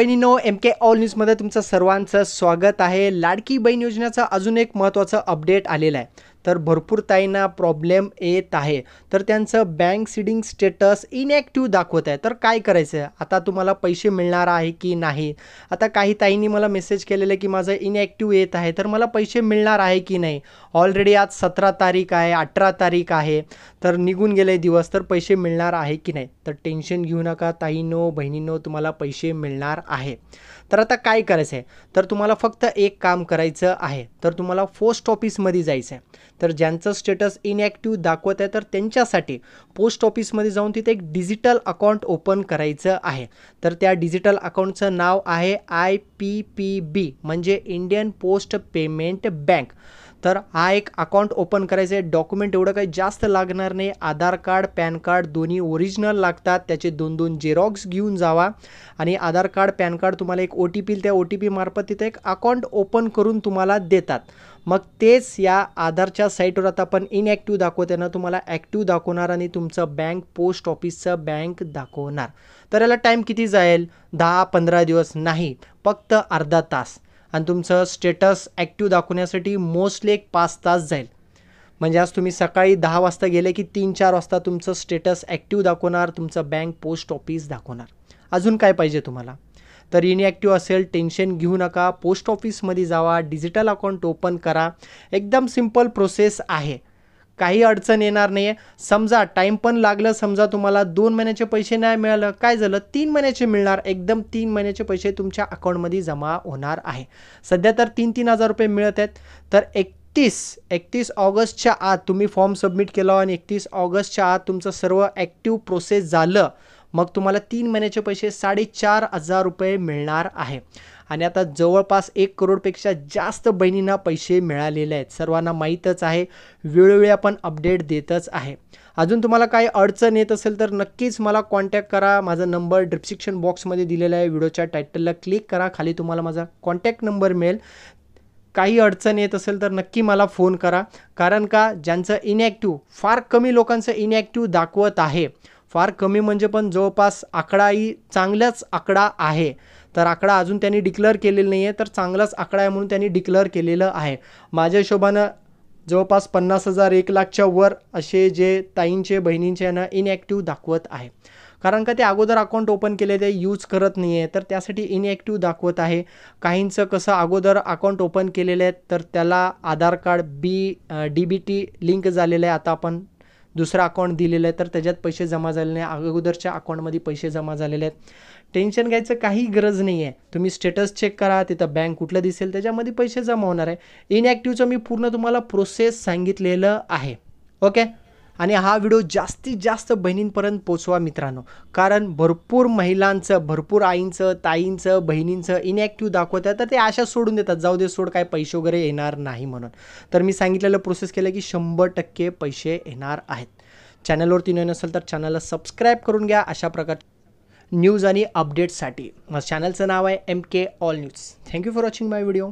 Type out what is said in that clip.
बहिणींनो, MK all न्यूजमध्ये तुमचं सर्वांचं स्वागत आहे। लाडकी बहीण योजनेचा अजून एक महत्त्वाचा अपडेट आलेला आहे। तर भरपूर ताईंना प्रॉब्लेम येत आहे, तर त्यांचं बँक सीडिंग स्टेटस इनॅक्टिव्ह दाखवत आहे। तर काय करायचं, आता तुम्हाला पैसे मिळणार आहे की नाही। आता काही ताईंनी मला मेसेज केलेले की माझं इनॅक्टिव्ह येत आहे, तर मला पैसे मिळणार आहे की नाही। ऑलरेडी आज 17 तारीख आहे, 18 तारीख आहे, तर निघून गेले दिवस, तर पैसे मिळणार आहे की नाही। तर टेन्शन घेऊ नका ताईंनो बहिणींनो, तुम्हाला पैसे मिळणार आहे। तर आता काय करायचं आहे, तर तुम्हाला फक्त एक काम करायचं आहे, तर तुम्हाला पोस्ट ऑफिसमध्ये जायचं आहे। तर ज्यांचं स्टेटस इनॅक्टिव्ह दाखवत आहे, तर त्यांच्यासाठी पोस्ट ऑफिसमध्ये जाऊन तिथे एक डिजिटल अकाउंट ओपन करायचं आहे। तर त्या डिजिटल अकाउंटचं नाव आहे IPPB, म्हणजे इंडियन पोस्ट पेमेंट बँक। तर हा एक अकाउंट ओपन करायचं आहे। डॉक्युमेंट एवढं काही जास्त लागणार नाही, आधार कार्ड पॅन कार्ड दोन्ही ओरिजिनल लागतात, त्याचे 2-2 झेरॉक्स घेऊन जावा आणि आधार कार्ड पॅन कार्ड तुम्हाला एक OTP, त्या OTP मार्फत तिथे एक अकाउंट ओपन करून तुम्हाला देतात। मग तेच या आधारच्या साईटवर आता आपण इनॅक्टिव्ह दाखवते ना, तुम्हाला ॲक्टिव्ह दाखवणार आणि तुमचं बँक पोस्ट ऑफिसचं बँक दाखवणार। तर याला टाईम किती जाईल, 10-15 दिवस नाही, फक्त अर्धा तास। आणि तुमचं स्टेटस ॲक्टिव्ह दाखवण्यासाठी मोस्टली एक 5 तास जाईल। म्हणजे आज तुम्ही सकाळी 10 वाजता गेले की 3-4 वाजता तुमचं स्टेटस ॲक्टिव्ह दाखवणार, तुमचं बँक पोस्ट ऑफिस दाखवणार। अजून काय पाहिजे तुम्हाला, तर इनॅक्टिव्ह असेल टेन्शन घेऊ नका, पोस्ट ऑफिसमध्ये जावा, डिजिटल अकाउंट ओपन करा। एकदम सिंपल प्रोसेस आहे, काही अडचण येणार नाही आहे। समजा टाईम पण लागलं, समजा तुम्हाला 2 महिन्याचे पैसे नाही मिळालं, काय झालं, 3 महिन्याचे मिळणार, एकदम 3 महिन्याचे पैसे तुमच्या अकाउंटमध्ये जमा होणार आहे। सध्या तर 3-3 हजार रुपये मिळत आहेत। तर 31 ऑगस्टच्या आत तुम्ही फॉर्म सबमिट केला आणि 31 ऑगस्टच्या आत तुमचं सर्व ॲक्टिव्ह प्रोसेस झालं, मग तुम्हाला 3 महिन्याचे पैसे 4,500 रुपये मिळणार आहे। आणि आता जवळपास 1 करोडपेक्षा जास्त बहिणींना पैसे मिळालेले आहेत, सर्वांना माहीतच आहे, वेळोवेळी आपण अपडेट देतच आहे। अजून तुम्हाला काही अडचण येत असेल तर नक्कीच मला कॉन्टॅक्ट करा। माझा नंबर डिस्क्रिप्शन बॉक्समध्ये दिलेला आहे, व्हिडिओच्या टायटलला क्लिक करा, खाली तुम्हाला माझा कॉन्टॅक्ट नंबर मिळेल। काही अडचण येत असेल तर नक्की मला फोन करा, कारण का ज्यांचं इनॅक्टिव्ह, फार कमी लोकांचं इनॅक्टिव्ह दाखवत आहे, फार कमी म्हणजे पण जवळपास आकडाही चांगलाच आकडा आहे। तर आकडा अजून त्यांनी डिक्लेअर केलेला नाही आहे, तर चांगलाच आकडा आहे म्हणून त्यांनी डिक्लेअर केलेलं आहे। माझ्या हिशोबानं जवळपास 50,000 1 लाखच्या वर असे जे ताईंचे बहिणींचे यांना इनॅक्टिव्ह दाखवत आहे, कारण का ते अगोदर अकाउंट ओपन केले, ते यूज करत नाही आहे, तर त्यासाठी इनॅक्टिव्ह दाखवत आहे। काहींचं कसं अगोदर अकाउंट ओपन केलेले आहेत, तर त्याला आधार कार्ड DBT लिंक झालेलं आहे, आता आपण दुसरा अकाउंट दिलेलं आहे, तर त्याच्यात पैसे जमा झाले नाही, अगोदरच्या अकाउंटमध्ये पैसे जमा झालेले आहेत। टेन्शन घ्यायचं काही गरज नाही आहे, तुम्ही स्टेटस चेक करा, तिथं बँक कुठलं दिसेल त्याच्यामध्ये पैसे जमा होणार आहे। इनॅक्टिव्हचं मी पूर्ण तुम्हाला प्रोसेस सांगितलेलं आहे, ओके। आणि हा व्हिडिओ जास्तीत जास्त बहिणींपर्यंत पोचवा मित्रांनो, कारण भरपूर महिलांचं, भरपूर आईंचं, ताईंचं, बहिणींचं इनॅक्टिव्ह दाखवत आहे, तर ते आशा सोडून देतात, जाऊ दे सोड, काय पैसे वगैरे येणार नाही म्हणून। तर मी सांगितलेलं प्रोसेस केलं की 100% पैसे येणार आहेत। चॅनलवरती नवीन असेल तर चॅनलला सबस्क्राईब करून घ्या अशा प्रकारच्या न्यूज आणि अपडेट्ससाठी। चॅनलचं नाव आहे MK all news. Thank you for watching my video.